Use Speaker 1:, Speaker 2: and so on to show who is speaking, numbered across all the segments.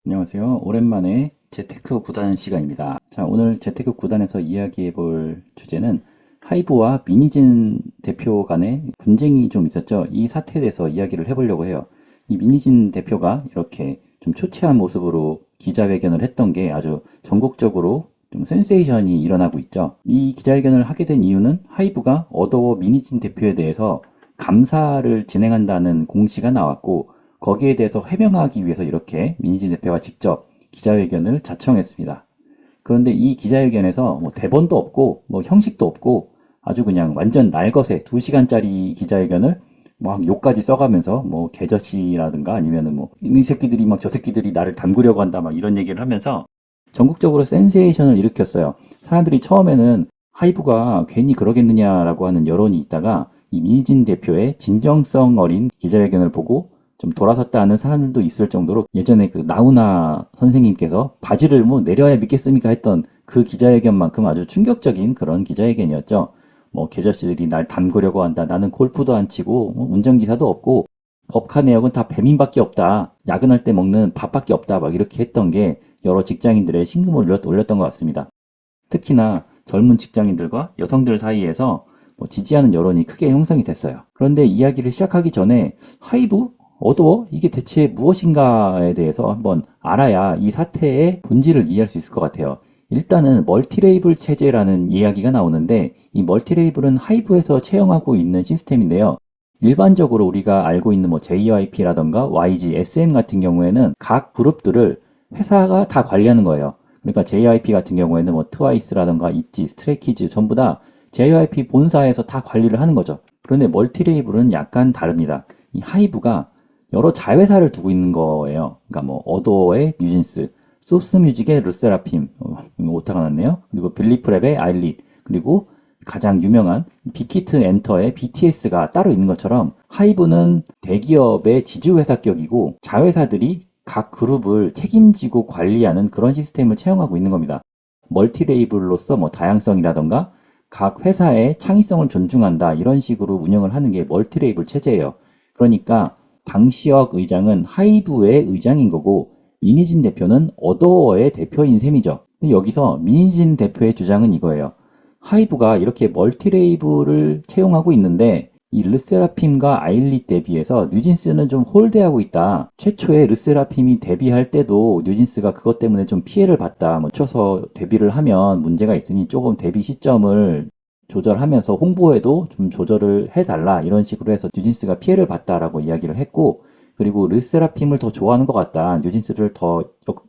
Speaker 1: 안녕하세요. 오랜만에 재테크 구단 시간입니다. 자, 오늘 재테크 구단에서 이야기해 볼 주제는 하이브와 미니진 대표 간의 분쟁이 좀 있었죠. 이 사태에 대해서 이야기를 해보려고 해요. 이 미니진 대표가 이렇게 좀 초췌한 모습으로 기자회견을 했던 게 아주 전국적으로 좀 센세이션이 일어나고 있죠. 이 기자회견을 하게 된 이유는 하이브가 어도어 미니진 대표에 대해서 감사를 진행한다는 공시가 나왔고, 거기에 대해서 해명하기 위해서 이렇게 민희진 대표가 직접 기자회견을 자청했습니다. 그런데 이 기자회견에서 뭐 대본도 없고 뭐 형식도 없고 아주 그냥 완전 날것에 2시간짜리 기자회견을 막 욕까지 써가면서 뭐 개저씨라든가 아니면은 뭐 이 새끼들이 막 저 새끼들이 나를 담그려고 한다 막 이런 얘기를 하면서 전국적으로 센세이션을 일으켰어요. 사람들이 처음에는 하이브가 괜히 그러겠느냐라고 하는 여론이 있다가 이 민희진 대표의 진정성 어린 기자회견을 보고 좀 돌아섰다 하는 사람들도 있을 정도로, 예전에 그 나훈아 선생님께서 바지를 뭐 내려야 믿겠습니까 했던 그 기자회견만큼 아주 충격적인 그런 기자회견이었죠. 뭐 계절씨들이 날 담그려고 한다. 나는 골프도 안 치고 운전기사도 없고 법카 내역은 다 배민밖에 없다. 야근할 때 먹는 밥밖에 없다. 막 이렇게 했던 게 여러 직장인들의 신금을 올렸던 것 같습니다. 특히나 젊은 직장인들과 여성들 사이에서 뭐 지지하는 여론이 크게 형성이 됐어요. 그런데 이야기를 시작하기 전에 하이브? 어두워? 이게 대체 무엇인가에 대해서 한번 알아야 이 사태의 본질을 이해할 수 있을 것 같아요. 일단은 멀티레이블 체제라는 이야기가 나오는데, 이 멀티레이블은 하이브에서 채용하고 있는 시스템인데요. 일반적으로 우리가 알고 있는 뭐 JYP라던가 YG, SM 같은 경우에는 각 그룹들을 회사가 다 관리하는 거예요. 그러니까 JYP 같은 경우에는 뭐 트와이스라던가 있지, 스트레이키즈 전부 다 JYP 본사에서 다 관리를 하는 거죠. 그런데 멀티레이블은 약간 다릅니다. 이 하이브가 여러 자회사를 두고 있는 거예요. 그러니까 뭐 어도어의 뉴진스, 소스뮤직의 르세라핌, 오타가 났네요. 그리고 빌리프랩의 아일릿, 그리고 가장 유명한 빅히트 엔터의 BTS가 따로 있는 것처럼 하이브는 대기업의 지주회사격이고 자회사들이 각 그룹을 책임지고 관리하는 그런 시스템을 채용하고 있는 겁니다. 멀티레이블로서 뭐 다양성이라던가 각 회사의 창의성을 존중한다, 이런 식으로 운영을 하는 게 멀티레이블 체제예요. 그러니까 당시역 의장은 하이브의 의장인 거고, 민희진 대표는 어도어의 대표인 셈이죠. 근데 여기서 민희진 대표의 주장은 이거예요. 하이브가 이렇게 멀티레이블을 채용하고 있는데 이 르세라핌과 아일릿 대비해서 뉴진스는 좀 홀대하고 있다. 최초에 르세라핌이 데뷔할 때도 뉴진스가 그것 때문에 좀 피해를 봤다. 묻혀서 데뷔를 하면 문제가 있으니 조금 데뷔 시점을 조절하면서 홍보에도 좀 조절을 해달라, 이런 식으로 해서 뉴진스가 피해를 봤다라고 이야기를 했고, 그리고 르세라핌을 더 좋아하는 것 같다. 뉴진스를 더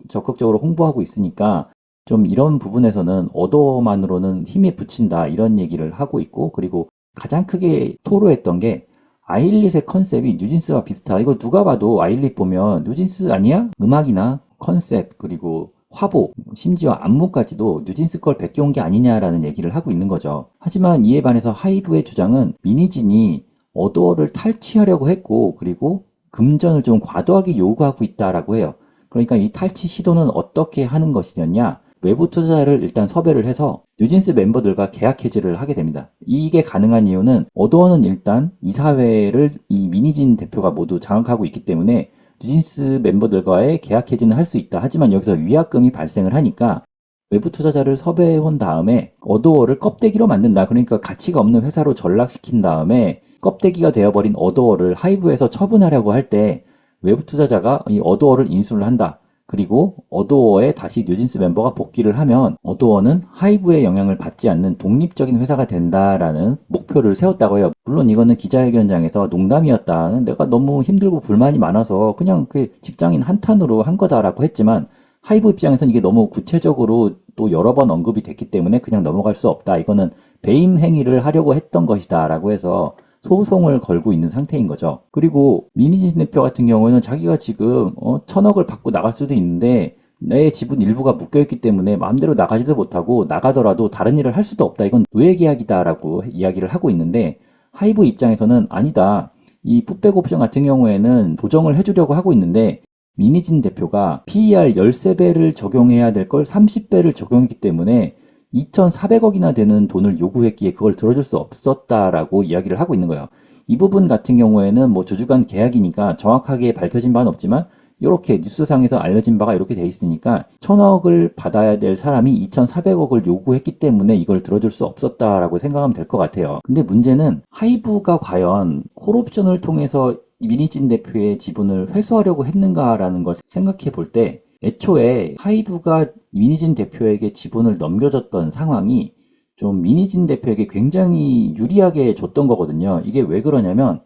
Speaker 1: 적극적으로 홍보하고 있으니까 좀 이런 부분에서는 어도어만으로는 힘에 붙인다, 이런 얘기를 하고 있고, 그리고 가장 크게 토로했던 게 아일릿의 컨셉이 뉴진스와 비슷하다. 이거 누가 봐도 아일릿 보면 뉴진스 아니야? 음악이나 컨셉, 그리고 화보, 심지어 안무까지도 뉴진스 걸 베껴온 게 아니냐라는 얘기를 하고 있는 거죠. 하지만 이에 반해서 하이브의 주장은 미니진이 어도어를 탈취하려고 했고, 그리고 금전을 좀 과도하게 요구하고 있다라고 해요. 그러니까 이 탈취 시도는 어떻게 하는 것이냐? 외부 투자자를 일단 섭외를 해서 뉴진스 멤버들과 계약 해지를 하게 됩니다. 이게 가능한 이유는 어도어는 일단 이사회를 이 미니진 대표가 모두 장악하고 있기 때문에 뉴진스 멤버들과의 계약 해지는 할 수 있다. 하지만 여기서 위약금이 발생을 하니까 외부 투자자를 섭외해 온 다음에 어도어를 껍데기로 만든다. 그러니까 가치가 없는 회사로 전락시킨 다음에 껍데기가 되어버린 어도어를 하이브에서 처분하려고 할 때 외부 투자자가 이 어도어를 인수를 한다. 그리고 어도어에 다시 뉴진스 멤버가 복귀를 하면 어도어는 하이브의 영향을 받지 않는 독립적인 회사가 된다라는 목표를 세웠다고 해요. 물론 이거는 기자회견장에서 농담이었다, 내가 너무 힘들고 불만이 많아서 그냥 그 직장인 한탄으로 한 거다라고 했지만, 하이브 입장에서는 이게 너무 구체적으로 또 여러 번 언급이 됐기 때문에 그냥 넘어갈 수 없다, 이거는 배임 행위를 하려고 했던 것이다 라고 해서 소송을 걸고 있는 상태인 거죠. 그리고 미니진 대표 같은 경우에는 자기가 지금 1,000억을 받고 나갈 수도 있는데 내 지분 일부가 묶여있기 때문에 마음대로 나가지도 못하고, 나가더라도 다른 일을 할 수도 없다, 이건 노예계약이다라고 이야기를 하고 있는데, 하이브 입장에서는 아니다, 이 풋백 옵션 같은 경우에는 조정을 해주려고 하고 있는데 미니진 대표가 PER 13배를 적용해야 될 걸 30배를 적용했기 때문에 2,400억이나 되는 돈을 요구했기에 그걸 들어줄 수 없었다라고 이야기를 하고 있는 거예요. 이 부분 같은 경우에는 뭐 주주 간 계약이니까 정확하게 밝혀진 바는 없지만 이렇게 뉴스상에서 알려진 바가 이렇게 돼 있으니까 1000억을 받아야 될 사람이 2400억을 요구했기 때문에 이걸 들어줄 수 없었다라고 생각하면 될 것 같아요. 근데 문제는 하이브가 과연 콜옵션을 통해서 민희진 대표의 지분을 회수하려고 했는가라는 걸 생각해 볼 때 애초에 하이브가 민희진 대표에게 지분을 넘겨줬던 상황이 좀 민희진 대표에게 굉장히 유리하게 줬던 거거든요. 이게 왜 그러냐면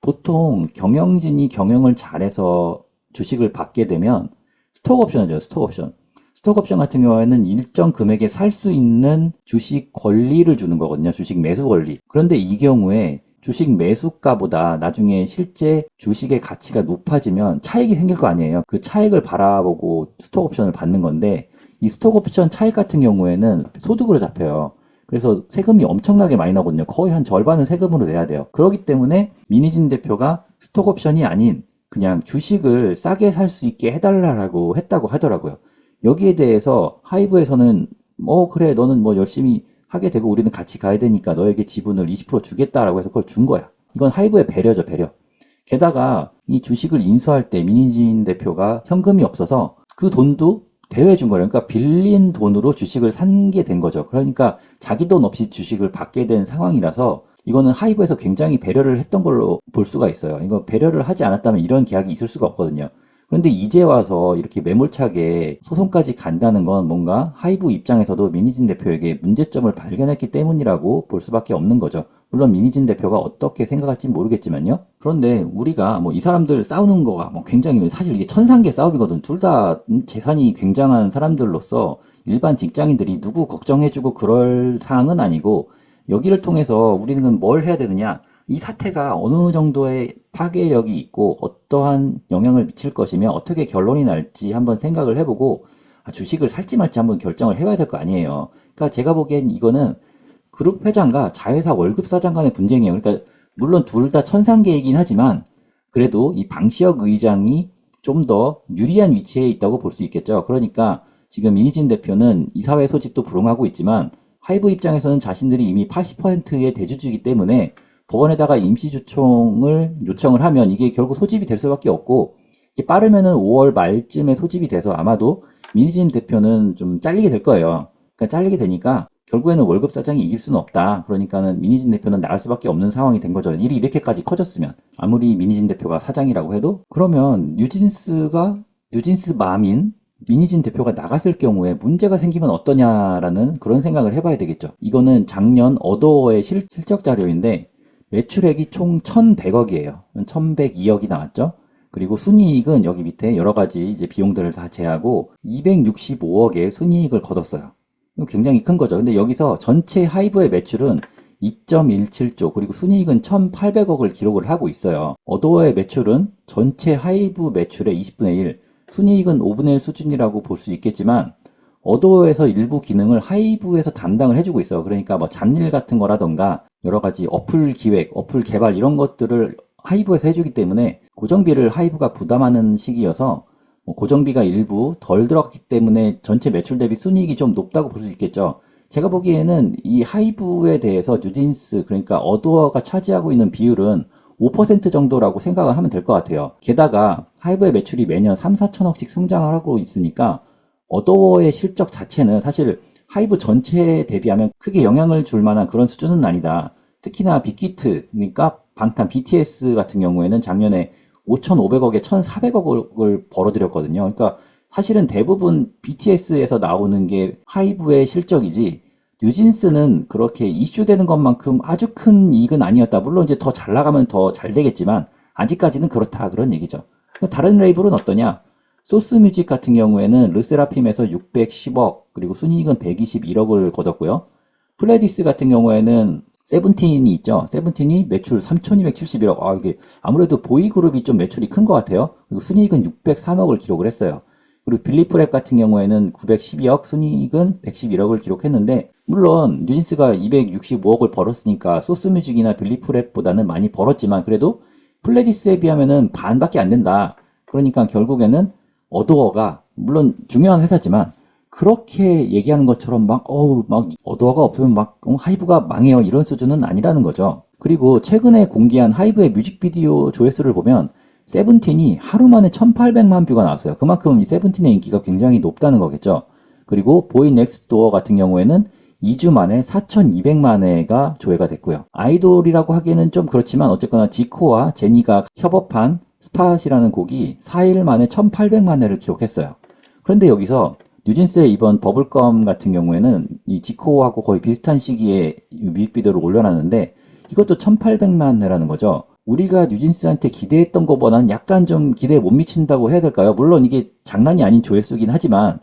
Speaker 1: 보통 경영진이 경영을 잘해서 주식을 받게 되면 스톡옵션이죠. 스톡옵션. 스톡옵션 같은 경우에는 일정 금액에 살 수 있는 주식 권리를 주는 거거든요. 주식 매수 권리. 그런데 이 경우에 주식 매수가보다 나중에 실제 주식의 가치가 높아지면 차익이 생길 거 아니에요. 그 차익을 바라보고 스톡옵션을 받는 건데 이 스톡옵션 차익 같은 경우에는 소득으로 잡혀요. 그래서 세금이 엄청나게 많이 나거든요. 거의 한 절반은 세금으로 내야 돼요. 그렇기 때문에 민희진 대표가 스톡옵션이 아닌 그냥 주식을 싸게 살 수 있게 해달라고 했다고 하더라고요. 여기에 대해서 하이브에서는 그래 너는 열심히 하게 되고 우리는 같이 가야 되니까 너에게 지분을 20% 주겠다라고 해서 그걸 준 거야. 이건 하이브의 배려죠, 배려. 게다가 이 주식을 인수할 때 민희진 대표가 현금이 없어서 그 돈도 대여해 준 거예요. 그러니까 빌린 돈으로 주식을 산 게 된 거죠. 그러니까 자기 돈 없이 주식을 받게 된 상황이라서 이거는 하이브에서 굉장히 배려를 했던 걸로 볼 수가 있어요. 이거 배려를 하지 않았다면 이런 계약이 있을 수가 없거든요. 그런데 이제 와서 이렇게 매몰차게 소송까지 간다는 건 뭔가 하이브 입장에서도 민희진 대표에게 문제점을 발견했기 때문이라고 볼 수밖에 없는 거죠. 물론 민희진 대표가 어떻게 생각할지 모르겠지만요. 그런데 우리가 이 사람들 싸우는 거가 굉장히 사실 이게 천상계 싸움이거든. 둘 다 재산이 굉장한 사람들로서 일반 직장인들이 누구 걱정해주고 그럴 상황은 아니고 여기를 통해서 우리는 뭘 해야 되느냐. 이 사태가 어느 정도의 파괴력이 있고 어떠한 영향을 미칠 것이며 어떻게 결론이 날지 한번 생각을 해보고 주식을 살지 말지 한번 결정을 해봐야 될 거 아니에요. 그러니까 제가 보기엔 이거는 그룹 회장과 자회사 월급 사장 간의 분쟁이에요. 그러니까 물론 둘 다 천상계이긴 하지만 그래도 이 방시혁 의장이 좀 더 유리한 위치에 있다고 볼 수 있겠죠. 그러니까 지금 민희진 대표는 이사회 소집도 불응하고 있지만 하이브 입장에서는 자신들이 이미 80%의 대주주이기 때문에 법원에다가 임시주총을 요청을 하면 이게 결국 소집이 될 수밖에 없고 이게 빠르면은 5월 말쯤에 소집이 돼서 아마도 민희진 대표는 좀 잘리게 될 거예요. 그러니까 잘리게 되니까 결국에는 월급 사장이 이길 수는 없다. 그러니까는 민희진 대표는 나갈 수밖에 없는 상황이 된 거죠. 일이 이렇게까지 커졌으면 아무리 민희진 대표가 사장이라고 해도 그러면 뉴진스 맘인 민희진 대표가 나갔을 경우에 문제가 생기면 어떠냐라는 그런 생각을 해봐야 되겠죠. 이거는 작년 어도어의 실적 자료인데 매출액이 총 1,100억이에요. 1,102억이 나왔죠. 그리고 순이익은 여기 밑에 여러 가지 이제 비용들을 다 제하고 265억의 순이익을 거뒀어요. 이거 굉장히 큰 거죠. 근데 여기서 전체 하이브의 매출은 2.17조 그리고 순이익은 1,800억을 기록을 하고 있어요. 어도어의 매출은 전체 하이브 매출의 20분의 1, 순이익은 5분의 1 수준이라고 볼 수 있겠지만 어도어에서 일부 기능을 하이브에서 담당을 해주고 있어요. 그러니까 잡일 같은 거라던가 여러 가지 어플 기획, 어플 개발 이런 것들을 하이브에서 해주기 때문에 고정비를 하이브가 부담하는 시기여서 고정비가 일부 덜 들어갔기 때문에 전체 매출 대비 순이익이 좀 높다고 볼 수 있겠죠. 제가 보기에는 이 하이브에 대해서 뉴진스 그러니까 어도어가 차지하고 있는 비율은 5% 정도라고 생각을 하면 될 것 같아요. 게다가 하이브의 매출이 매년 3, 4천억씩 성장을 하고 있으니까 어도어의 실적 자체는 사실 하이브 전체에 대비하면 크게 영향을 줄 만한 그런 수준은 아니다. 특히나 빅히트, 그러니까 방탄 BTS 같은 경우에는 작년에 5,500억에 1,400억을 벌어들였거든요. 그러니까 사실은 대부분 BTS에서 나오는 게 하이브의 실적이지 뉴진스는 그렇게 이슈되는 것만큼 아주 큰 이익은 아니었다. 물론 이제 더 잘 나가면 더 잘 되겠지만 아직까지는 그렇다. 그런 얘기죠. 다른 레이블은 어떠냐? 소스뮤직 같은 경우에는 르세라핌에서 610억 그리고 순이익은 121억을 거뒀고요. 플레디스 같은 경우에는 세븐틴이 있죠. 세븐틴이 매출 3,271억. 이게 아무래도 보이그룹이 좀 매출이 큰 것 같아요. 그리고 순이익은 603억을 기록을 했어요. 그리고 빌리프랩 같은 경우에는 912억, 순이익은 111억을 기록했는데 물론 뉴진스가 265억을 벌었으니까 소스뮤직이나 빌리프랩보다는 많이 벌었지만 그래도 플레디스에 비하면은 반밖에 안 된다. 그러니까 결국에는 어도어가 물론 중요한 회사지만 그렇게 얘기하는 것처럼 막 어도어가 없으면 하이브가 망해요 이런 수준은 아니라는 거죠. 그리고 최근에 공개한 하이브의 뮤직비디오 조회수를 보면 세븐틴이 하루 만에 1800만 뷰가 나왔어요. 그만큼 이 세븐틴의 인기가 굉장히 높다는 거겠죠. 그리고 보이 넥스트 도어 같은 경우에는 2주 만에 4200만 회가 조회가 됐고요. 아이돌이라고 하기에는 좀 그렇지만 어쨌거나 지코와 제니가 협업한 스팟이라는 곡이 4일 만에 1800만 회를 기록했어요. 그런데 여기서 뉴진스의 이번 버블검 같은 경우에는 이 지코하고 거의 비슷한 시기에 뮤직비디오를 올려놨는데 이것도 1800만 회라는 거죠. 우리가 뉴진스한테 기대했던 것보다는 약간 좀 기대에 못 미친다고 해야 될까요? 물론 이게 장난이 아닌 조회수긴 하지만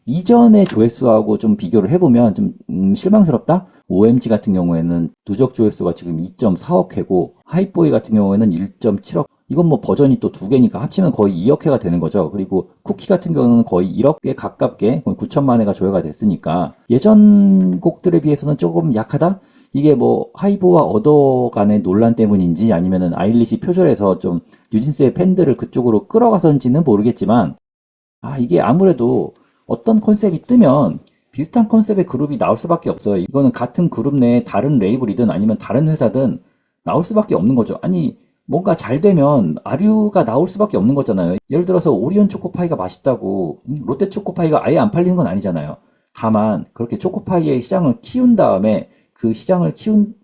Speaker 1: 이전의 조회수하고 좀 비교를 해보면 좀 실망스럽다? OMG 같은 경우에는 누적 조회수가 지금 2.4억 회고 하이보이 같은 경우에는 1.7억. 이건 뭐 버전이 또 두 개니까 합치면 거의 2억 회가 되는 거죠. 그리고 쿠키 같은 경우는 거의 1억 회 가깝게 거의 9천만 회가 조회가 됐으니까 예전 곡들에 비해서는 조금 약하다? 이게 뭐 하이브와 어더 간의 논란 때문인지 아니면은 아일릿이 표절해서 좀 뉴진스의 팬들을 그쪽으로 끌어가서인지는 모르겠지만 이게 아무래도 어떤 컨셉이 뜨면 비슷한 컨셉의 그룹이 나올 수밖에 없어요. 이거는 같은 그룹 내에 다른 레이블이든 아니면 다른 회사든 나올 수밖에 없는 거죠. 아니 뭔가 잘 되면 아류가 나올 수밖에 없는 거잖아요. 예를 들어서 오리온 초코파이가 맛있다고 롯데 초코파이가 아예 안 팔리는 건 아니잖아요. 다만 그렇게 초코파이의 시장을 키운 다음에 그 시장을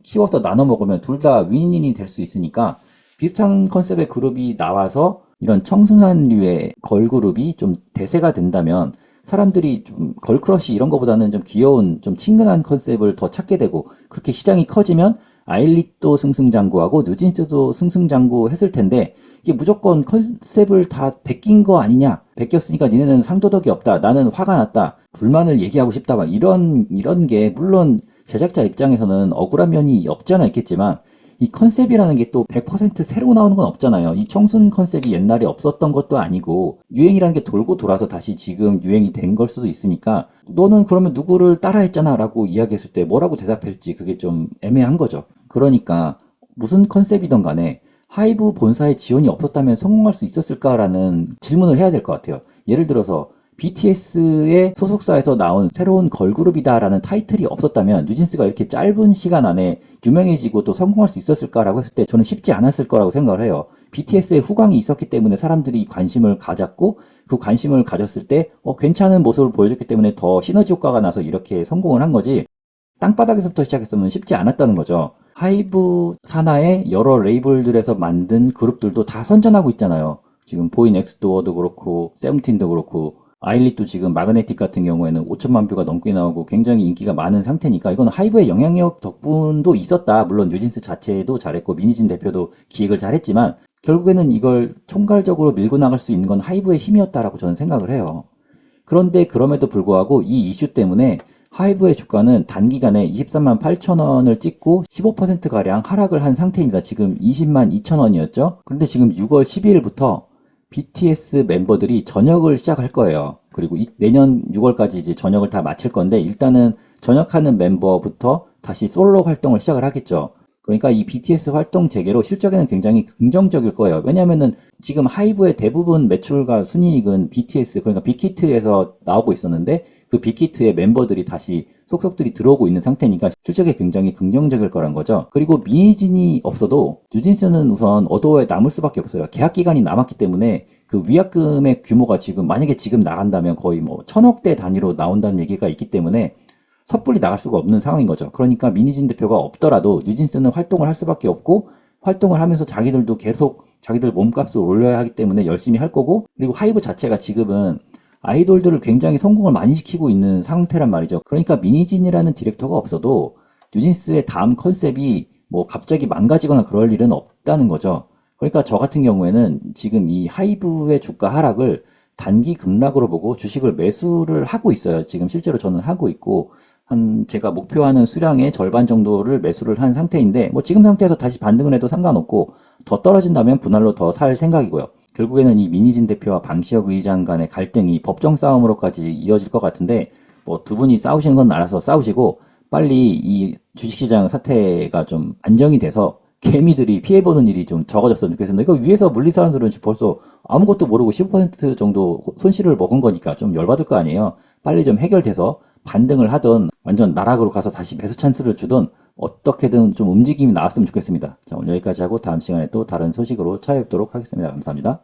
Speaker 1: 키워서 나눠 먹으면 둘 다 윈윈이 될 수 있으니까 비슷한 컨셉의 그룹이 나와서 이런 청순한류의 걸그룹이 좀 대세가 된다면 사람들이 좀 걸크러쉬 이런 거보다는 좀 귀여운 좀 친근한 컨셉을 더 찾게 되고 그렇게 시장이 커지면 아일릿도 승승장구하고 뉴진스도 승승장구했을 텐데 이게 무조건 컨셉을 다 베낀 거 아니냐? 베꼈으니까 니네는 상도덕이 없다. 나는 화가 났다. 불만을 얘기하고 싶다. 막 이런 게 물론 제작자 입장에서는 억울한 면이 없지 않아 있겠지만 이 컨셉이라는 게 또 100% 새로 나오는 건 없잖아요. 이 청순 컨셉이 옛날에 없었던 것도 아니고 유행이라는 게 돌고 돌아서 다시 지금 유행이 된 걸 수도 있으니까 너는 그러면 누구를 따라했잖아 라고 이야기했을 때 뭐라고 대답할지 그게 좀 애매한 거죠. 그러니까 무슨 컨셉이든 간에 하이브 본사의 지원이 없었다면 성공할 수 있었을까라는 질문을 해야 될 것 같아요. 예를 들어서 BTS의 소속사에서 나온 새로운 걸그룹이다라는 타이틀이 없었다면 뉴진스가 이렇게 짧은 시간 안에 유명해지고 또 성공할 수 있었을까라고 했을 때 저는 쉽지 않았을 거라고 생각을 해요. BTS의 후광이 있었기 때문에 사람들이 관심을 가졌고 그 관심을 가졌을 때 괜찮은 모습을 보여줬기 때문에 더 시너지 효과가 나서 이렇게 성공을 한 거지 땅바닥에서부터 시작했으면 쉽지 않았다는 거죠. 하이브 산하의 여러 레이블들에서 만든 그룹들도 다 선전하고 있잖아요. 지금 보이 넥스트 도어도 그렇고 세븐틴도 그렇고 아일릿도 지금 마그네틱 같은 경우에는 5천만 뷰가 넘게 나오고 굉장히 인기가 많은 상태니까 이건 하이브의 영향력 덕분도 있었다. 물론 뉴진스 자체도 잘했고 미니진 대표도 기획을 잘했지만 결국에는 이걸 총괄적으로 밀고 나갈 수 있는 건 하이브의 힘이었다라고 저는 생각을 해요. 그런데 그럼에도 불구하고 이 이슈 때문에 하이브의 주가는 단기간에 23만 8천 원을 찍고 15%가량 하락을 한 상태입니다. 지금 20만 2천 원이었죠. 그런데 지금 6월 12일부터 BTS 멤버들이 전역을 시작할 거예요. 그리고 내년 6월까지 이제 전역을 다 마칠 건데 일단은 전역하는 멤버부터 다시 솔로 활동을 시작을 하겠죠. 그러니까 이 BTS 활동 재개로 실적에는 굉장히 긍정적일 거예요. 왜냐면은 지금 하이브의 대부분 매출과 순이익은 BTS, 그러니까 빅히트에서 나오고 있었는데 그 빅히트의 멤버들이 다시 속속들이 들어오고 있는 상태니까 실적에 굉장히 긍정적일 거란 거죠. 그리고 미니진이 없어도 뉴진스는 우선 어도에 남을 수밖에 없어요. 계약 기간이 남았기 때문에 그 위약금의 규모가 만약에 지금 나간다면 거의 뭐 1000억대 단위로 나온다는 얘기가 있기 때문에 섣불리 나갈 수가 없는 상황인 거죠. 그러니까 미니진 대표가 없더라도 뉴진스는 활동을 할 수밖에 없고 활동을 하면서 자기들도 계속 자기들 몸값을 올려야 하기 때문에 열심히 할 거고 그리고 하이브 자체가 지금은 아이돌들을 굉장히 성공을 많이 시키고 있는 상태란 말이죠. 그러니까 미니진이라는 디렉터가 없어도 뉴진스의 다음 컨셉이 뭐 갑자기 망가지거나 그럴 일은 없다는 거죠. 그러니까 저 같은 경우에는 지금 이 하이브의 주가 하락을 단기 급락으로 보고 주식을 매수를 하고 있어요. 지금 실제로 저는 하고 있고 제가 목표하는 수량의 절반 정도를 매수를 한 상태인데 뭐 지금 상태에서 다시 반등을 해도 상관없고 더 떨어진다면 분할로 더 살 생각이고요. 결국에는 이 미니진 대표와 방시혁 의장 간의 갈등이 법정 싸움으로까지 이어질 것 같은데 뭐 두 분이 싸우시는 건 알아서 싸우시고 빨리 이 주식시장 사태가 좀 안정이 돼서 개미들이 피해보는 일이 좀 적어졌으면 좋겠습니다. 이거 위에서 물린 사람들은 벌써 아무것도 모르고 15% 정도 손실을 먹은 거니까 좀 열받을 거 아니에요. 빨리 좀 해결돼서 반등을 하든 완전 나락으로 가서 다시 매수 찬스를 주든 어떻게든 좀 움직임이 나왔으면 좋겠습니다. 자, 오늘 여기까지 하고 다음 시간에 또 다른 소식으로 찾아뵙도록 하겠습니다. 감사합니다.